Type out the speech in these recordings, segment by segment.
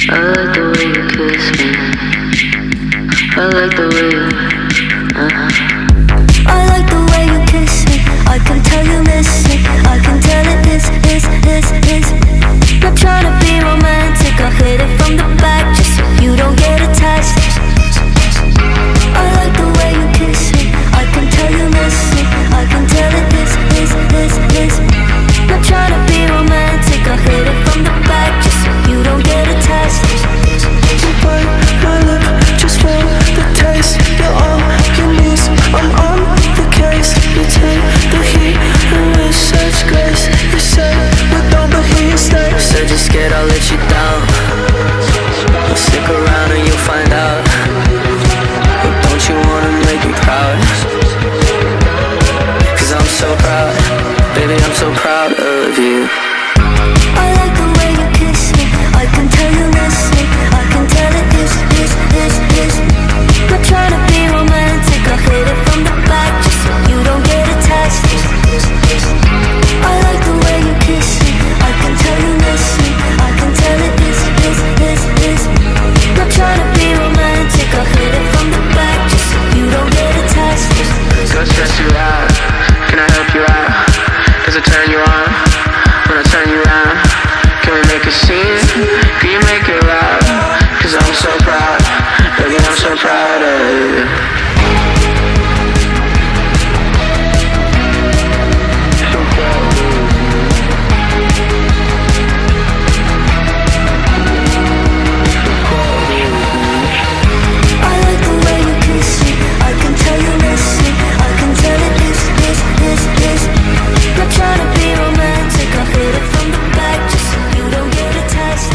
I like the way you kiss me. I like the way you, I like the way you kiss me. I can tell you miss me. I can tell it is. Not trying to be romantic. I hit it from the back just so you don't get attached. I like the way you kiss me. I can tell you miss me. I can tell it is. Not trying to be romantic. I hit it from the back just so you don't get attached. You bite my lip just for the taste. You're on your knees, I'm on the case. You take the heat and with such grace. You say we don't, but here you stay. said you're scared I'll let you down. Well, stick around and you'll find out. But don't you wanna make me proud? Cause I'm so proud, baby, I'm so proud of you. I like the way you kiss me. I can tell you miss me. I can tell it is. Not trying to be romantic. I hit it from the back just so you don't get attached. I like the way you kiss me. I can tell you miss me. I can tell it is. Not trying to be romantic. I hit it from the back just so you don't get attached. Go stress you out, can I help you out? Does it turn you on when I turn you around? Can we make a scene? Can you make it loud? Cause I'm so proud, baby, I'm so proud of you. I like the way you kiss me. I can tell you miss me. I can tell it is. Not trying to be romantic. I hit it from the back just so you don't get attached.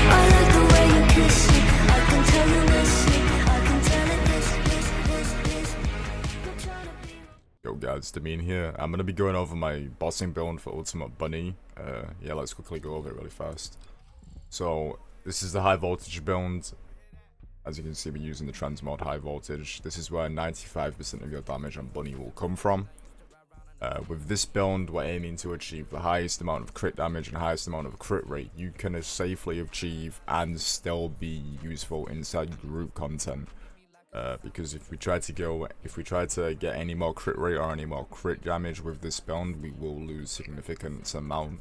I like the way you kiss me. I can tell you miss me. I can tell it is. Not trying to be. Yo guys, Damien here. I'm going to be going over my bossing build for Ultimate Bunny. Yeah, let's quickly go over it really fast. So, this is the high voltage build. As you can see, we're using the transmod high voltage. This is where 95% of your damage on Bunny will come from. With this build, we're aiming to achieve the highest amount of crit damage and highest amount of crit rate you can safely achieve and still be useful inside group content. Because if we try to get any more crit rate or any more crit damage with this build, we will lose significant amount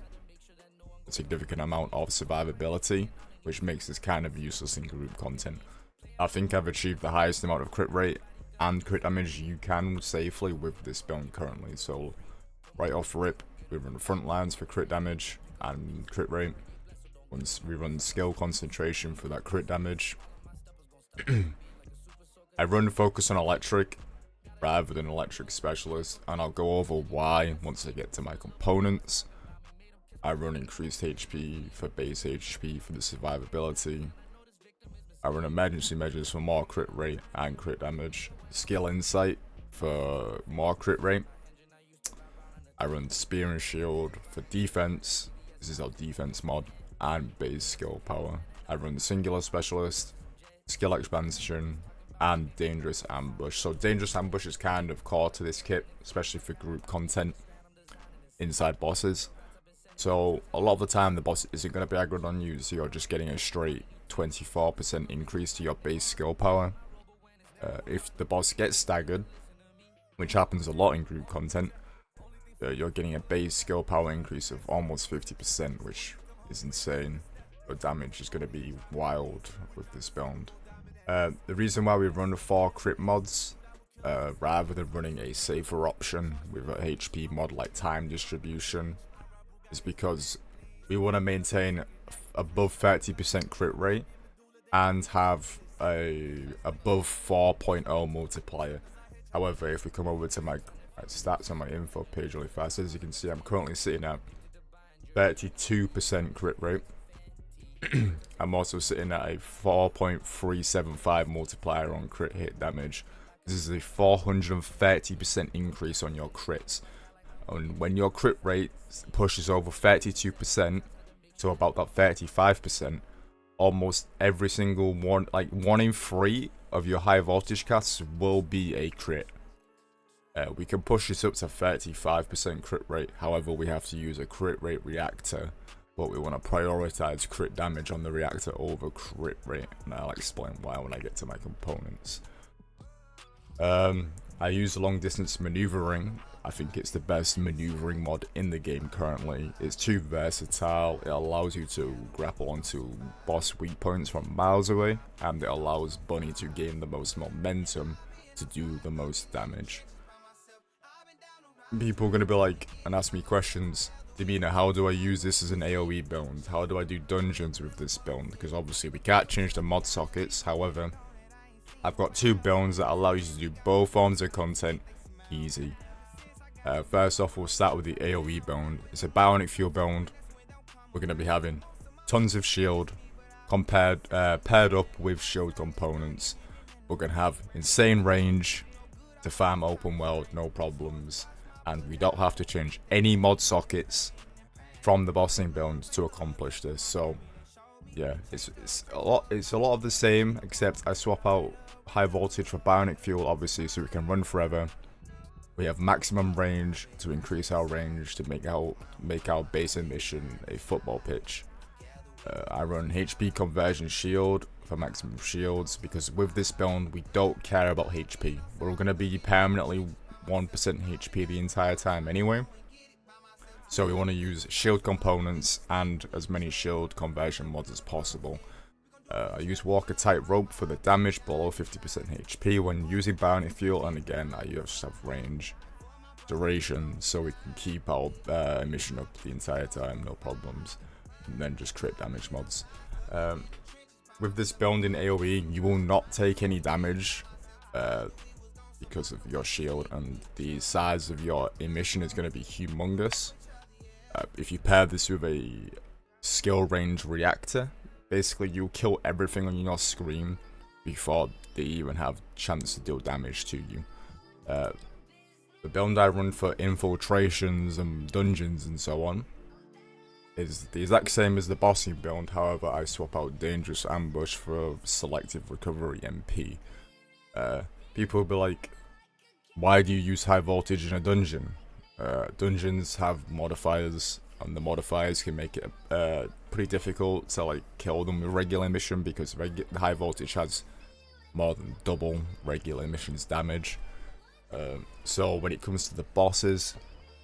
of survivability, which makes this kind of useless in group content. I think I've achieved the highest amount of crit rate and crit damage you can safely with this build currently. So right off rip, we run front lines for crit damage and crit rate. Once we run skill concentration for that crit damage. I run focus on electric rather than electric specialist, and I'll go over why once I get to my components. I run increased HP for base HP for the survivability. I run emergency measures for more crit rate and crit damage. Skill insight for more crit rate. I run spear and shield for defense. This is our defense mod, and base skill power. I run singular specialist, skill expansion, and dangerous ambush. So dangerous ambush is kind of core to this kit, especially for group content inside bosses. So a lot of the time the boss isn't going to be aggroed on you, so you're just getting a straight 24% increase to your base skill power. If the boss gets staggered, which happens a lot in group content, you're getting a base skill power increase of almost 50%, which is insane. Your damage is going to be wild with this build. The reason why we run 4 crit mods rather than running a safer option with a HP mod like time distribution is because we want to maintain above 30% crit rate and have a above 4.0 multiplier. However, if we come over to my stats on my info page really fast, as you can see, I'm currently sitting at 32% crit rate. I'm also sitting at a 4.375 multiplier on crit hit damage. This is a 430% increase on your crits. And when your crit rate pushes over 32% to about that 35%, almost every single one, like 1 in 3 of your high voltage casts will be a crit. We can push this up to 35% crit rate. However, we have to use a crit rate reactor but we want to prioritize crit damage on the reactor over crit rate, and I'll explain why when I get to my components. I use long distance maneuvering. I think it's the best maneuvering mod in the game currently. It's too versatile. It allows you to grapple onto boss weak points from miles away, and it allows Bunny to gain the most momentum to do the most damage. People are going to be like, and ask me questions, Demina, how do I use this as an AoE build? How do I do dungeons with this build? Because obviously we can't change the mod sockets. However, I've got 2 builds that allow you to do both forms of content easy. First off, we'll start with the AoE build. It's a Bionic Fuel build. We're going to be having tons of shield paired up with shield components. We're going to have insane range to farm open world, no problems. And we don't have to change any mod sockets from the bossing build to accomplish this. So yeah, it's a lot of the same, except I swap out high voltage for Bionic Fuel, obviously, so we can run forever. We have maximum range to increase our range to make our base emission a football pitch. I run HP conversion shield for maximum shields, because with this build we don't care about HP. We're going to be permanently 1% HP the entire time anyway. So we want to use shield components and as many shield conversion mods as possible. I use Walker Tightrope for the damage below 50% HP when using Bionic Fuel, and again I just have range duration so we can keep our emission up the entire time, no problems, and then just crit damage mods. With this build in AoE, you will not take any damage because of your shield, and the size of your emission is going to be humongous. If you pair this with a skill range reactor, basically you'll kill everything on your screen before they even have chance to deal damage to you. The build I run for infiltrations and dungeons and so on is the exact same as the bossing build, however I swap out Dangerous Ambush for Selective Recovery MP. People will be like, why do you use high voltage in a dungeon? Dungeons have modifiers, and the modifiers can make it pretty difficult to like kill them with regular emission, because high voltage has more than double regular emissions damage. So when it comes to the bosses,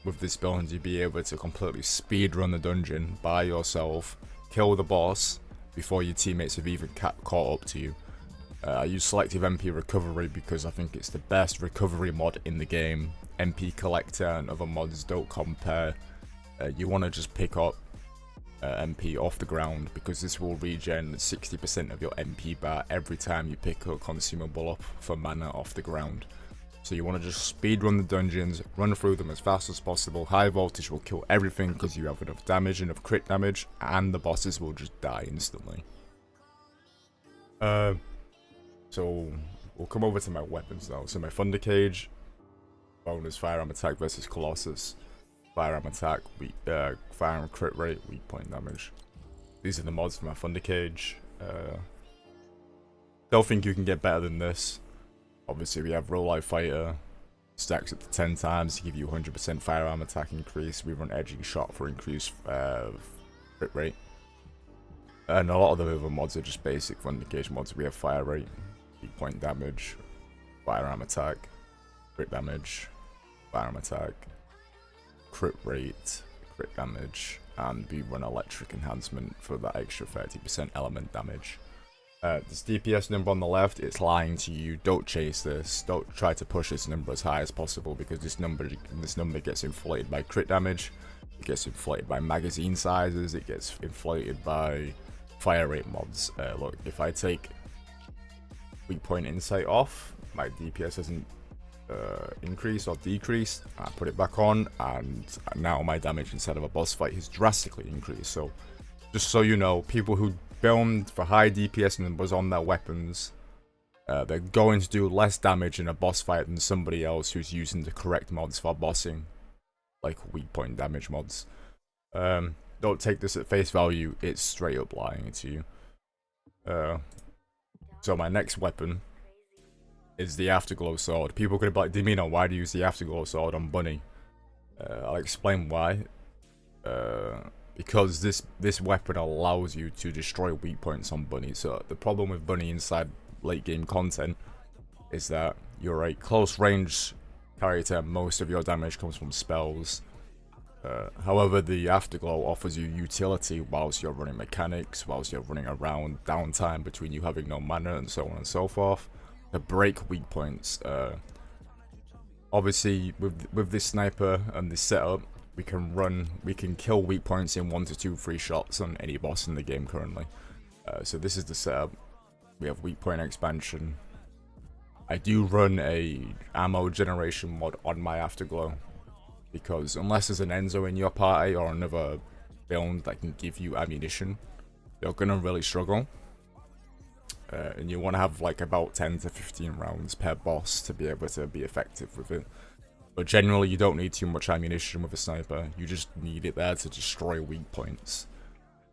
with this build you'll be able to completely speedrun the dungeon by yourself, kill the boss before your teammates have even caught up to you. I use Selective MP Recovery because I think it's the best recovery mod in the game. MP Collector and other mods don't compare. You want to just pick up MP off the ground, because this will regen 60% of your MP bar every time you pick a consumable up for mana off the ground. So you want to just speed run the dungeons, run through them as fast as possible. High voltage will kill everything because you have enough damage, enough crit damage, and the bosses will just die instantly. So we'll come over to my weapons now. So my Thunder Cage, bonus firearm attack versus Colossus, firearm attack, firearm crit rate, weak point damage. These are the mods for my Thunder Cage. Don't think you can get better than this. Obviously we have Real Life Fighter, stacks up to 10 times to give you 100% firearm attack increase. We run Edging Shot for increased crit rate. And a lot of the other mods are just basic Thunder Cage mods. We have fire rate, weak point damage, firearm attack, crit damage, firearm attack, crit rate, crit damage, and we run electric enhancement for that extra 30% element damage. This DPS number on the left, it's lying to you. Don't chase this. Don't try to push this number as high as possible, because this number gets inflated by crit damage, it gets inflated by magazine sizes, it gets inflated by fire rate mods. Look, if I take weak point insight off, my DPS doesn't increase or decrease. I put it back on, and now my damage inside of a boss fight has drastically increased. So just so you know, people who build for high DPS numbers on their weapons, they're going to do less damage in a boss fight than somebody else who's using the correct mods for bossing, like weak point damage mods. Don't take this at face value, it's straight up lying to you. So my next weapon is the Afterglow Sword. People could be like, Demina, why do you use the Afterglow Sword on Bunny? I'll explain why. because this weapon allows you to destroy weak points on Bunny. So the problem with Bunny inside late game content is that you're a close range character. Most of your damage comes from spells. However, the Afterglow offers you utility whilst you're running mechanics, whilst you're running around, downtime between you having no mana, and so on and so forth, to break weak points. Obviously, with this sniper and this setup, we can kill weak points in 1 to 2 free shots on any boss in the game currently. So this is the setup. We have weak point expansion. I do run a ammo generation mod on my Afterglow, because unless there's an Enzo in your party or another build that can give you ammunition, you're gonna really struggle. And you want to have like about 10 to 15 rounds per boss to be able to be effective with it. But generally, you don't need too much ammunition with a sniper. You just need it there to destroy weak points,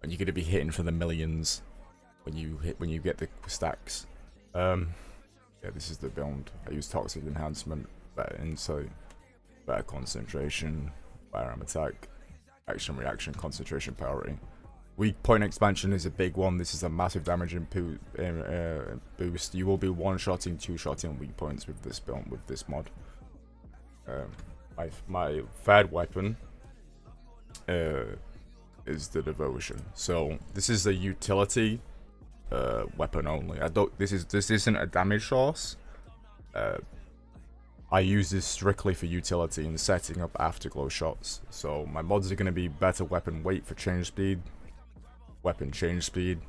and you're gonna be hitting for the millions when you get the stacks. Yeah, this is the build. I use toxic enhancement, better insight, better concentration, firearm attack, action reaction, concentration priority. Weak point expansion is a big one. This is a massive damage boost. You will be one-shotting, two-shotting weak points with this build, with this mod. My third weapon is the devotion. So this is a utility weapon only. This isn't a damage source. I use this strictly for utility in setting up Afterglow shots. So my mods are going to be better weapon weight for change speed, weapon change speed,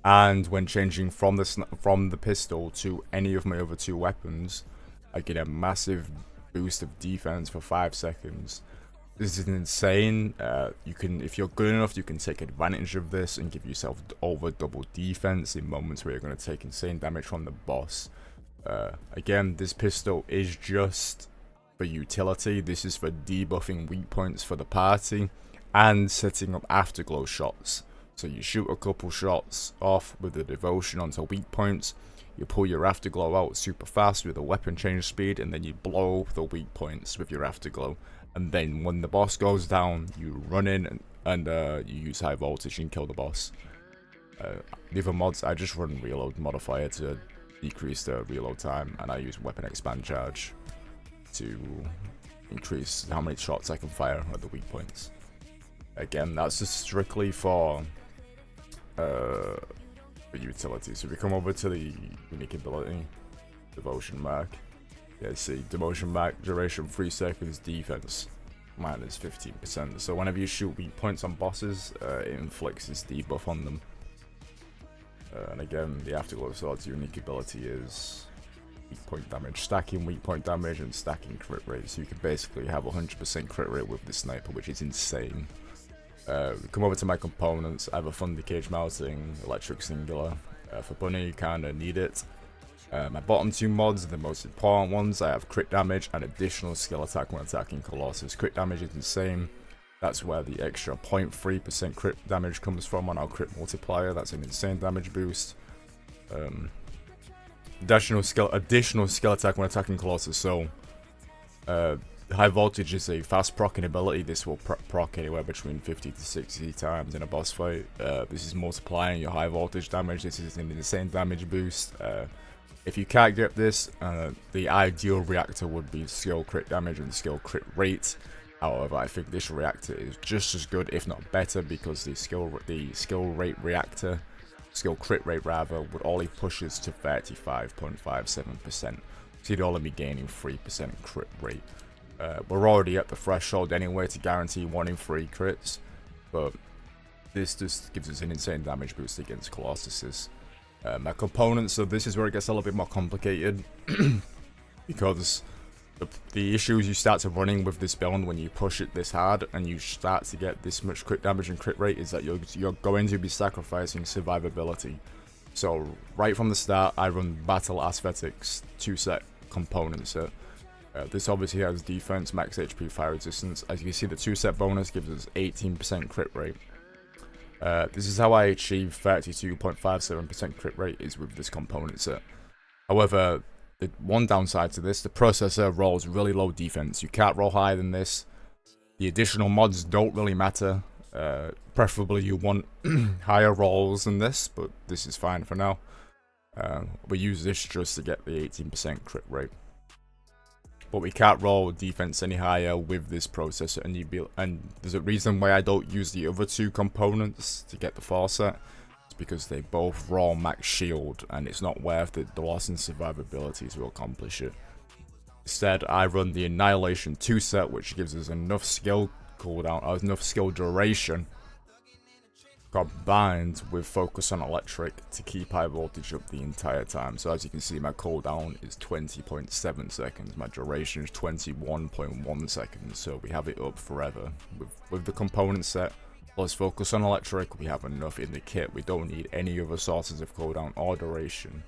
and when changing from the pistol to any of my other 2 weapons, I get a massive boost of defense for 5 seconds. This is insane. If you're good enough, you can take advantage of this and give yourself over double defense in moments where you're going to take insane damage from the boss. Again, this pistol is just for utility. This is for debuffing weak points for the party and setting up Afterglow shots. So you shoot a couple shots off with the devotion onto weak points, you pull your Afterglow out super fast with a weapon change speed, and then you blow the weak points with your Afterglow. And then when the boss goes down, you run in and you use high voltage and kill the boss. The other mods, I just run reload modifier to decrease the reload time, and I use weapon expand charge to increase how many shots I can fire at the weak points. Again, that's just strictly for utility. So we come over to the unique ability, devotion mark. Yeah, see, devotion mark, duration 3 seconds, defense minus 15%. So whenever you shoot weak points on bosses, it inflicts this debuff on them. And again, the Afterglow Sword's unique ability is weak point damage, stacking weak point damage and stacking crit rate. So you can basically have 100% crit rate with this sniper, which is insane. Come over to my components. I have a Thunder Cage mounting, electric singular. For Bunny, you kinda need it. My bottom 2 mods are the most important ones. I have crit damage and additional skill attack when attacking Colossus. Crit damage is insane. That's where the extra 0.3% crit damage comes from on our crit multiplier. That's an insane damage boost. Additional skill attack when attacking Colossus. So high voltage is a fast proccing ability. This will proc anywhere between 50 to 60 times in a boss fight. This is multiplying your high voltage damage. This is an insane damage boost. If you can't get this, the ideal reactor would be skill crit damage and skill crit rate. However, I think this reactor is just as good, if not better, because the skill crit rate rather, would only push us to 35.57%. So you'd only be gaining 3% crit rate. We're already at the threshold anyway to guarantee 1 in 3 crits, but this just gives us an insane damage boost against Colossuses. My components, so this is where it gets a little bit more complicated, because the issues you start to running with this build when you push it this hard and you start to get this much crit damage and crit rate is that you're going to be sacrificing survivability. So right from the start, I run Battle Aesthetics 2-set component set. This obviously has defense, max HP, fire resistance. As you can see, the 2-set bonus gives us 18% crit rate. This is how I achieve 32.57% crit rate, is with this component set. However, the one downside to this, the processor rolls really low defense. You can't roll higher than this. The additional mods don't really matter. Preferably you want higher rolls than this, but this is fine for now. We use this just to get the 18% crit rate. But we can't roll defense any higher with this processor, and there's a reason why I don't use the other two components to get the 4 set. It's because they both roll max shield, and it's not worth it, the loss in survivability to accomplish it. Instead, I run the Annihilation 2 set, which gives us enough skill cooldown, or enough skill duration, combined with Focus on Electric to keep high voltage up the entire time. So as you can see, my cooldown is 20.7 seconds, my duration is 21.1 seconds, so we have it up forever. With the component set, plus Focus on Electric, we have enough in the kit. We don't need any other sources of cooldown or duration.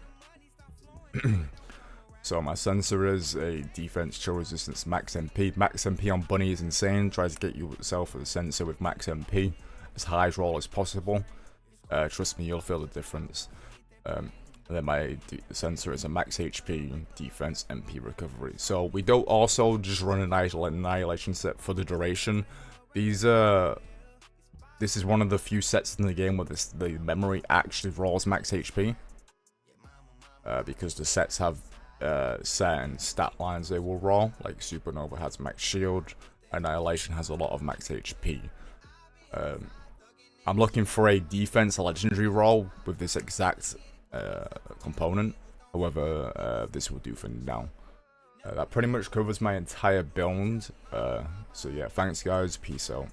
So my sensor is a defense, chill resistance, max MP. Max MP on Bunny is insane. Try to get yourself a sensor with max MP, as high as roll as possible. Trust me, you'll feel the difference. And then my sensor is a max HP, defense, MP recovery. So we don't also just run an Annihilation set for the duration. This is one of the few sets in the game where the memory actually rolls max HP. Because the sets have certain stat lines they will roll, like Supernova has max shield, Annihilation has a lot of max HP. I'm looking for a defense legendary roll with this exact component, however this will do for now. That pretty much covers my entire build, so yeah, thanks guys, peace out.